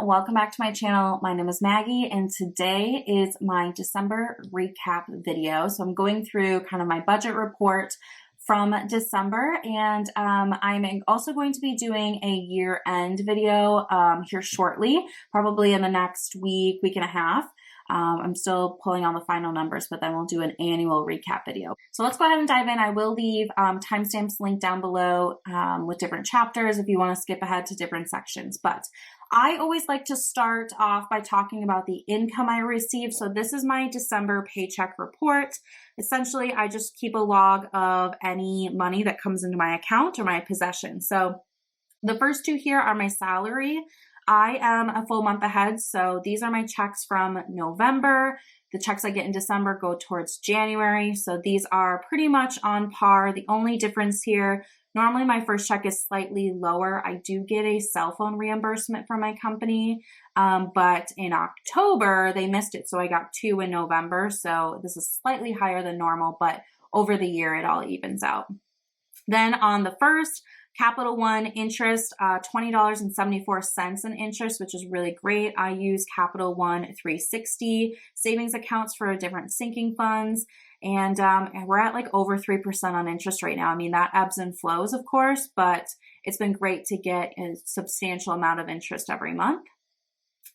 welcome back to my channel. My name is Maggie and today is my December recap video. So I'm going through kind of my budget report from December, and I'm also going to be doing a year-end video here shortly, probably in the next week and a half. I'm still pulling on the final numbers, but then we'll do an annual recap video. So let's go ahead and dive in. I will leave timestamps linked down below with different chapters if you want to skip ahead to different sections. But I always like to start off by talking about the income I received. So this is my December paycheck report. Essentially, I just keep a log of any money that comes into my account or my possession. So the first two here are my salary. I am a full month ahead, so these are my checks from November. The checks I get in December go towards January, so these are pretty much on par. The only difference here, normally my first check is slightly lower. I do get a cell phone reimbursement from my company, but in October, they missed it, so I got 2 in November, so this is slightly higher than normal, but over the year, it all evens out. Then on the first, Capital One interest, $20.74 in interest, which is really great. I use Capital One 360 savings accounts for different sinking funds, and we're at like over 3% on interest right now. I mean, that ebbs and flows, of course, but it's been great to get a substantial amount of interest every month.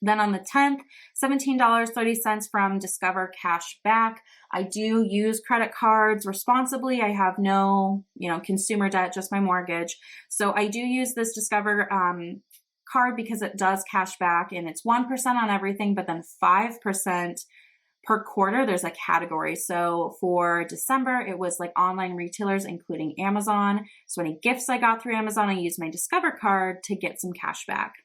Then on the 10th, $17.30 from Discover Cash Back. I do use credit cards responsibly. I have no, consumer debt, just my mortgage. So I do use this Discover card because it does cash back, and it's 1% on everything, but then 5% per quarter. There's a category. So for December, it was like online retailers, including Amazon. So any gifts I got through Amazon, I used my Discover card to get some cash back.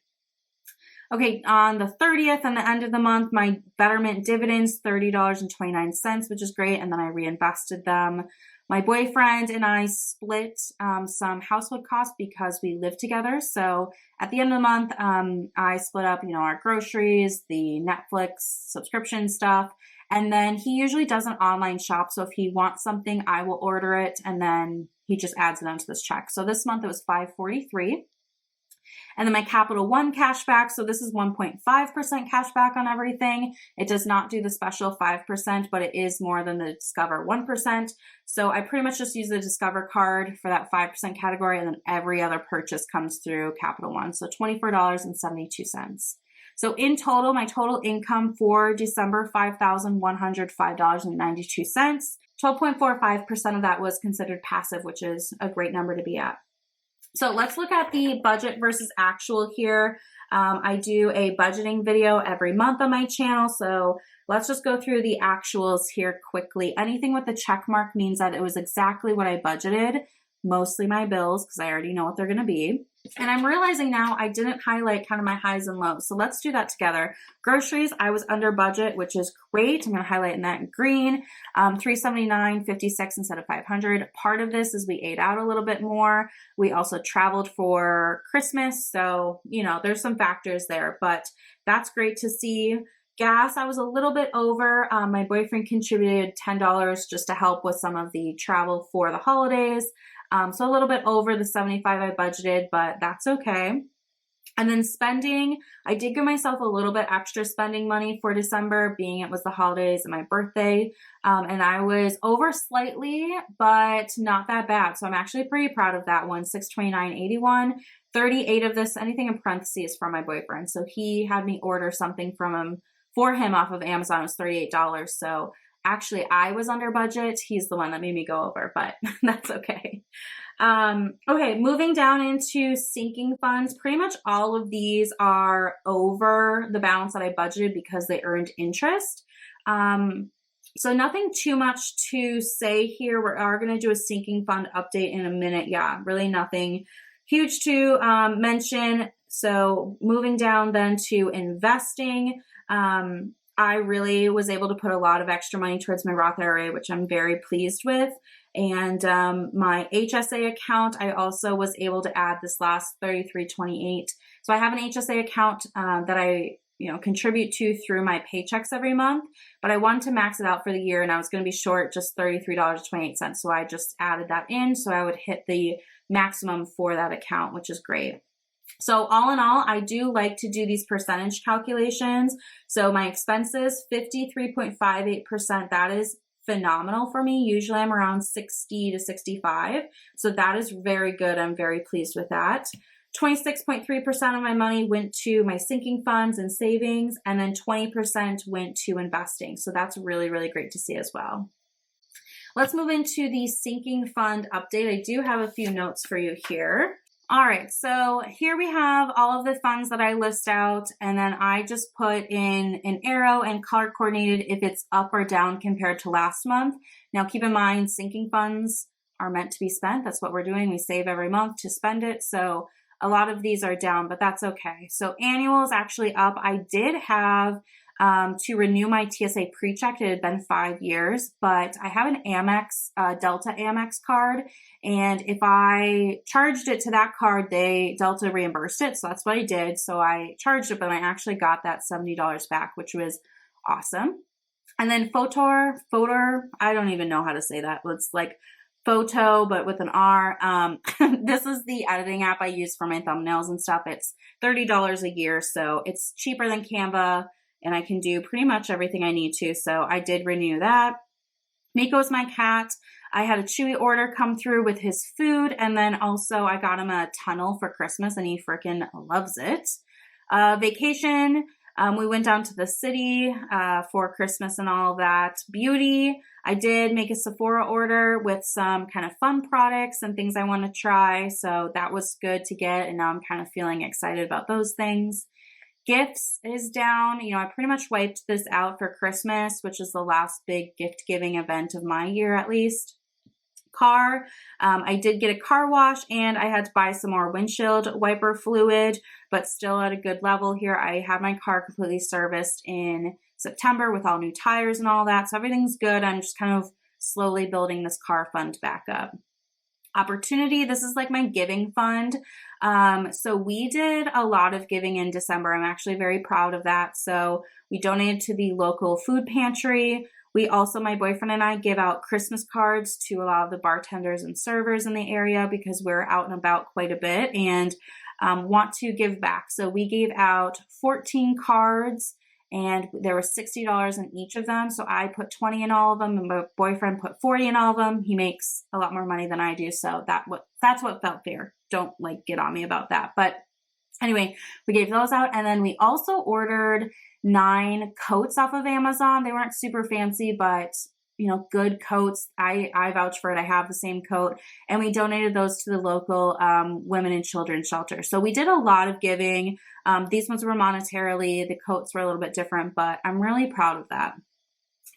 Okay, on the 30th and the end of the month, my Betterment dividends, $30.29, which is great, and then I reinvested them. My boyfriend and I split some household costs because we live together. So at the end of the month, I split up, our groceries, the Netflix subscription stuff, and then he usually does an online shop. So if he wants something, I will order it, and then he just adds it onto this check. So this month it was $543. And then my Capital One cashback, so this is 1.5% cashback on everything. It does not do the special 5%, but it is more than the Discover 1%. So I pretty much just use the Discover card for that 5% category, and then every other purchase comes through Capital One. So $24.72. So in total, my total income for December, $5,105.92. 12.45% of that was considered passive, which is a great number to be at. So let's look at the budget versus actual here. I do a budgeting video every month on my channel, so let's just go through the actuals here quickly. Anything with the check mark means that it was exactly what I budgeted, mostly my bills, because I already know what they're going to be. And I'm realizing now I didn't highlight kind of my highs and lows, so let's do that together. Groceries, I was under budget, which is great. I'm going to highlight in that in green, $379.56 instead of $500. Part of this is we ate out a little bit more. We also traveled for Christmas, so there's some factors there, but that's great to see. Gas, I was a little bit over. My boyfriend contributed $10 just to help with some of the travel for the holidays. So a little bit over the 75 I budgeted, but that's okay. And then spending, I did give myself a little bit extra spending money for December, being it was the holidays and my birthday. And I was over slightly, but not that bad. So I'm actually pretty proud of that one, $629.81. 38 of this, anything in parentheses, is from my boyfriend. So he had me order something for him off of Amazon. It was $38. So actually, I was under budget. He's the one that made me go over, but that's okay. Okay, moving down into sinking funds. Pretty much all of these are over the balance that I budgeted because they earned interest. So nothing too much to say here. We are going to do a sinking fund update in a minute. Yeah, really nothing huge to mention. So moving down then to investing. I really was able to put a lot of extra money towards my Roth IRA, which I'm very pleased with. And my HSA account, I also was able to add this last $33.28. So I have an HSA account that I contribute to through my paychecks every month, but I wanted to max it out for the year, and I was going to be short just $33.28. So I just added that in so I would hit the maximum for that account, which is great. So all in all, I do like to do these percentage calculations. So my expenses, 53.58%, that is phenomenal for me. Usually I'm around 60 to 65. So that is very good. I'm very pleased with that. 26.3% of my money went to my sinking funds and savings, and then 20% went to investing. So that's really, really great to see as well. Let's move into the sinking fund update. I do have a few notes for you here. All right, so here we have all of the funds that I list out, and then I just put in an arrow and color coordinated if it's up or down compared to last month. Now keep in mind, sinking funds are meant to be spent. That's what we're doing. We save every month to spend it. So a lot of these are down, but that's okay. So annual is actually up. I did have to renew my TSA pre-check. It had been 5 years, but I have an Amex, Delta Amex card. And if I charged it to that card, Delta reimbursed it. So that's what I did. So I charged it, but I actually got that $70 back, which was awesome. And then Photor, I don't even know how to say that. It's like photo, but with an R. This is the editing app I use for my thumbnails and stuff. It's $30 a year. So it's cheaper than Canva, and I can do pretty much everything I need to. So I did renew that. Miko's my cat. I had a Chewy order come through with his food, and then also I got him a tunnel for Christmas, and he freaking loves it. Vacation, we went down to the city for Christmas and all of that. Beauty, I did make a Sephora order with some kind of fun products and things I want to try, so that was good to get, and now I'm kind of feeling excited about those things. Gifts is down. You know, I pretty much wiped this out for Christmas, which is the last big gift giving event of my year at least. Car, I did get a car wash, and I had to buy some more windshield wiper fluid, but still at a good level here. I had my car completely serviced in September with all new tires and all that, so everything's good. I'm just kind of slowly building this car fund back up. Opportunity, this is like my giving fund. So we did a lot of giving in December. I'm actually very proud of that. So we donated to the local food pantry. We also, my boyfriend and I, give out Christmas cards to a lot of the bartenders and servers in the area because we're out and about quite a bit and want to give back. So we gave out 14 cards, and there was $60 in each of them. So I put 20 in all of them, and my boyfriend put 40 in all of them. He makes a lot more money than I do, so that's what felt fair. Don't get on me about that. But anyway, we gave those out, and then we also ordered 9 coats off of Amazon. They weren't super fancy, but you know, good coats. I vouch for it. I have the same coat, and we donated those to the local women and children shelter. So we did a lot of giving. These ones were monetarily. The coats were a little bit different, but I'm really proud of that.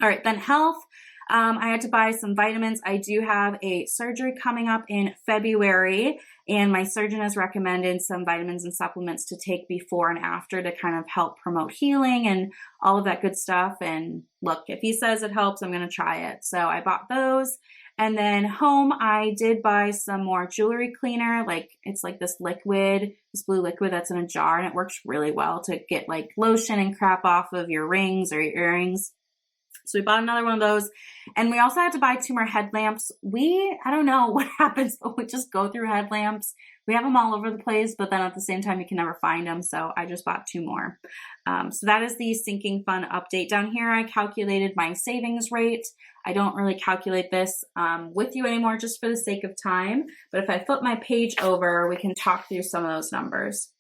All right, then health. I had to buy some vitamins. I do have a surgery coming up in February, and my surgeon has recommended some vitamins and supplements to take before and after to kind of help promote healing and all of that good stuff. And look, if he says it helps, I'm going to try it. So I bought those. And then home, I did buy some more jewelry cleaner. It's like this liquid, this blue liquid that's in a jar, and it works really well to get like lotion and crap off of your rings or your earrings. So we bought another one of those, and we also had to buy 2 more headlamps. I don't know what happens, but we just go through headlamps. We have them all over the place, but then at the same time, you can never find them. So I just bought 2 more. So that is the sinking fund update. Down here, I calculated my savings rate. I don't really calculate this with you anymore just for the sake of time. But if I flip my page over, we can talk through some of those numbers.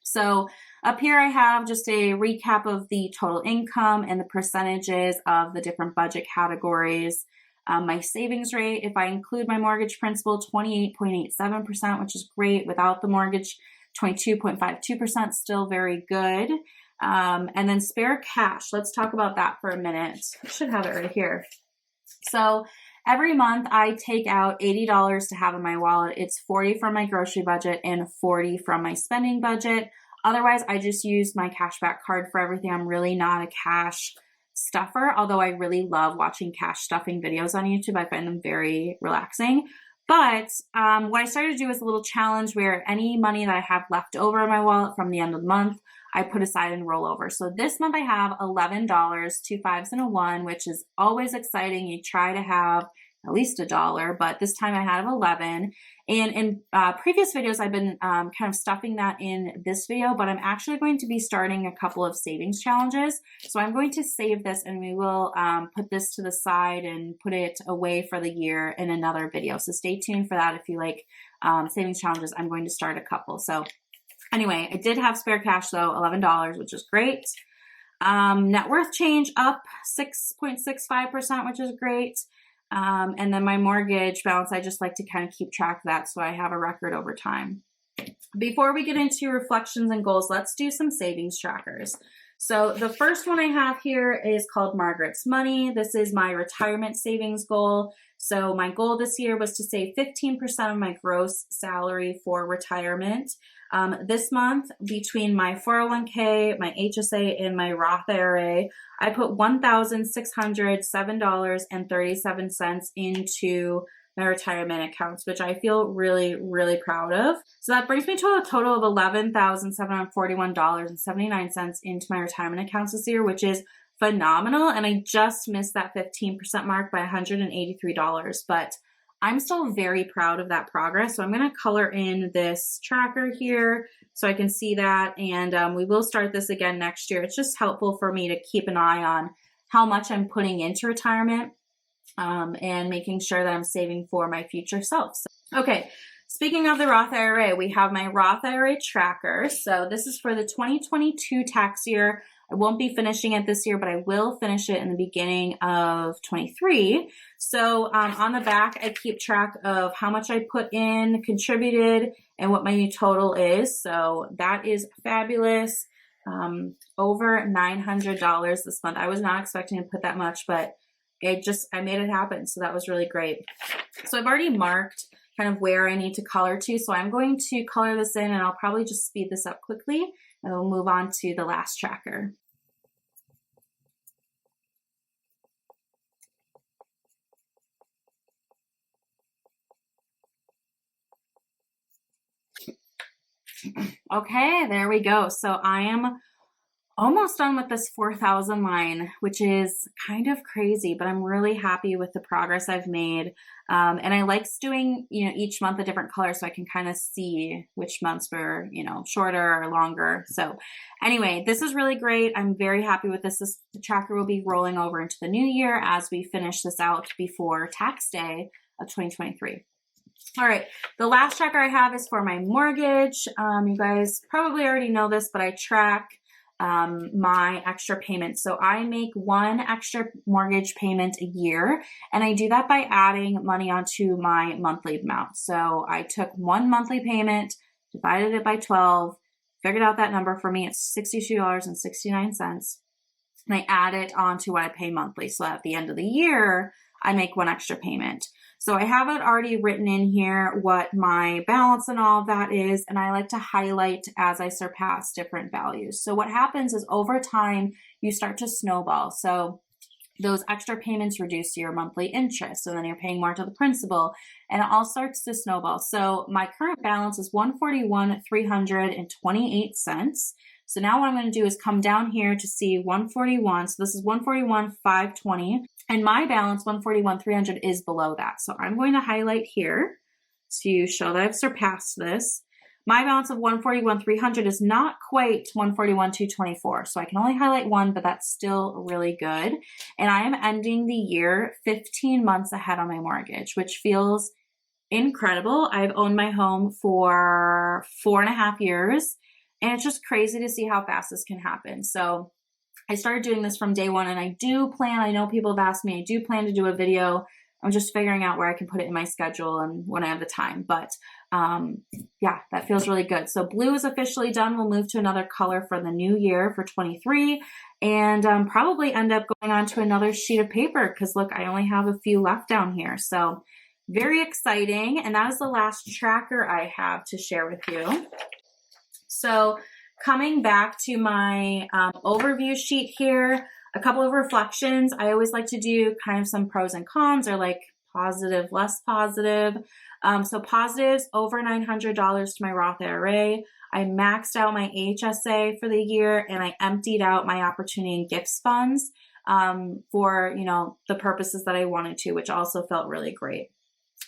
So up here I have just a recap of the total income and the percentages of the different budget categories. My savings rate, if I include my mortgage principal, 28.87%, which is great. Without the mortgage, 22.52%, still very good. And then spare cash, let's talk about that for a minute. I should have it right here. So every month I take out $80 to have in my wallet. It's $40 from my grocery budget and $40 from my spending budget. Otherwise, I just use my cashback card for everything. I'm really not a cash stuffer, although I really love watching cash stuffing videos on YouTube. I find them very relaxing. But what I started to do is a little challenge where any money that I have left over in my wallet from the end of the month, I put aside and roll over. So this month I have $11, 2 5s and a 1, which is always exciting. You try to have at least $1, but this time I had 11. And in previous videos, I've been kind of stuffing that in this video, but I'm actually going to be starting a couple of savings challenges. So I'm going to save this and we will put this to the side and put it away for the year in another video. So stay tuned for that. If you like savings challenges, I'm going to start a couple. So anyway, I did have spare cash though, $11, which is great. Net worth change up 6.65%, which is great. And then my mortgage balance, I just like to kind of keep track of that so I have a record over time. Before we get into reflections and goals, let's do some savings trackers. So the first one I have here is called Margaret's Money. This is my retirement savings goal. So my goal this year was to save 15% of my gross salary for retirement. This month, between my 401k, my HSA, and my Roth IRA, I put $1,607.37 into my retirement accounts, which I feel really, really proud of. So that brings me to a total of $11,741.79 into my retirement accounts this year, which is phenomenal. And I just missed that 15% mark by $183, but I'm still very proud of that progress. So I'm going to color in this tracker here so I can see that. And we will start this again next year. It's just helpful for me to keep an eye on how much I'm putting into retirement and making sure that I'm saving for my future self. So, okay. Speaking of the Roth IRA, we have my Roth IRA tracker. So this is for the 2022 tax year. I won't be finishing it this year, but I will finish it in the beginning of 23. So on the back, I keep track of how much I put in, contributed, and what my new total is. So that is fabulous. Over $900 this month. I was not expecting to put that much, but I made it happen. So that was really great. So I've already marked kind of where I need to color to. So I'm going to color this in and I'll probably just speed this up quickly and we'll move on to the last tracker. Okay, there we go. So I am almost done with this 4,000 line, which is kind of crazy, but I'm really happy with the progress I've made. And I like doing, each month a different color so I can kind of see which months were, shorter or longer. So anyway, this is really great. I'm very happy with this. This tracker will be rolling over into the new year as we finish this out before tax day of 2023. All right, the last tracker I have is for my mortgage. You guys probably already know this, but I track my extra payments. So I make one extra mortgage payment a year, and I do that by adding money onto my monthly amount. So I took one monthly payment, divided it by 12, figured out that number for me. It's $62.69. And I add it onto what I pay monthly. So at the end of the year, I make one extra payment. So I have it already written in here what my balance and all of that is, and I like to highlight as I surpass different values. So what happens is over time, you start to snowball. So those extra payments reduce your monthly interest. So then you're paying more to the principal and it all starts to snowball. So my current balance is $141,328. So now what I'm going to do is come down here to see 141. So this is 141,520. And my balance, 141,300, is below that. So I'm going to highlight here to show that I've surpassed this. My balance of 141,300 is not quite 141,224. So I can only highlight one, but that's still really good. And I am ending the year 15 months ahead on my mortgage, which feels incredible. I've owned my home for 4.5 years. And it's just crazy to see how fast this can happen. So I started doing this from day one, and I know people have asked me, I do plan to do a video. I'm just figuring out where I can put it in my schedule and when I have the time. But yeah, that feels really good. So blue is officially done. We'll move to another color for the new year for 23 and probably end up going on to another sheet of paper because look, I only have a few left down here. So very exciting. And that is the last tracker I have to share with you. So coming back to my overview sheet here, a couple of reflections. I always like to do kind of some pros and cons or like positive, less positive. So positives, over $900 to my Roth IRA. I maxed out my HSA for the year and I emptied out my opportunity and gifts funds. for, the purposes that I wanted to, which also felt really great.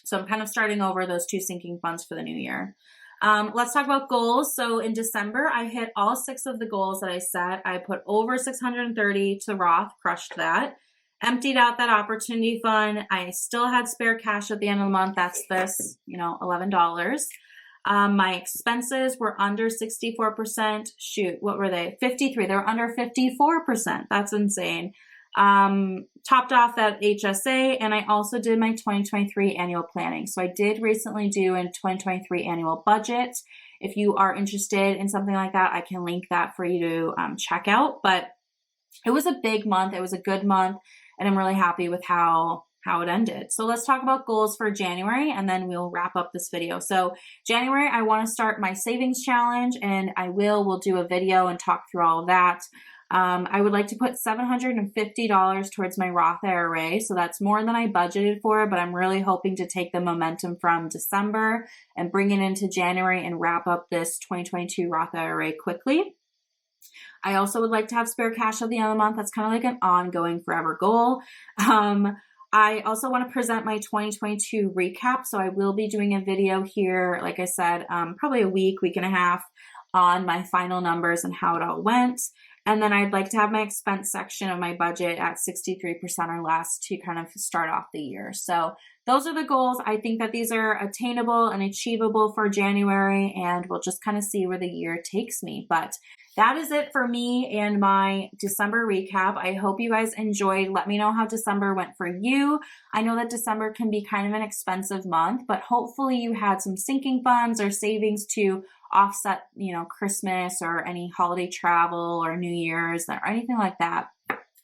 So I'm kind of starting over those 2 sinking funds for the new year. Let's talk about goals. So in December, I hit all 6 of the goals that I set. I put over 630 to Roth, crushed that. Emptied out that opportunity fund. I still had spare cash at the end of the month. That's this, $11. My expenses were under 64%. Shoot, what were they? 53. They were under 54%. That's insane. Topped off that HSA, and I also did my 2023 annual planning. So I did recently do a 2023 annual budget. If you are interested in something like that, I can link that for you to check out. But it was a big month. It was a good month, and I'm really happy with how it ended. So let's talk about goals for January, and then we'll wrap up this video. So January, I want to start my savings challenge, and we'll do a video and talk through all of that. I would like to put $750 towards my Roth IRA. So that's more than I budgeted for, but I'm really hoping to take the momentum from December and bring it into January and wrap up this 2022 Roth IRA quickly. I also would like to have spare cash at the end of the month. That's kind of like an ongoing forever goal. I also want to present my 2022 recap. So I will be doing a video here, like I said, probably a week and a half on my final numbers and how it all went. And then I'd like to have my expense section of my budget at 63% or less to kind of start off the year. So those are the goals. I think that these are attainable and achievable for January, and we'll just kind of see where the year takes me. But that is it for me and my December recap. I hope you guys enjoyed. Let me know how December went for you. I know that December can be kind of an expensive month, but hopefully you had some sinking funds or savings to offset, Christmas or any holiday travel or New Year's or anything like that.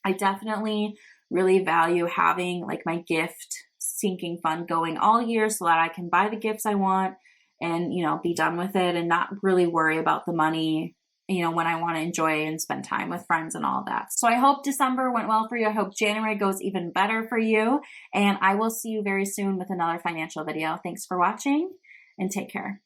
I definitely really value having like my gift sinking fund going all year so that I can buy the gifts I want and, be done with it and not really worry about the money, when I want to enjoy and spend time with friends and all of that. So I hope December went well for you. I hope January goes even better for you. And I will see you very soon with another financial video. Thanks for watching and take care.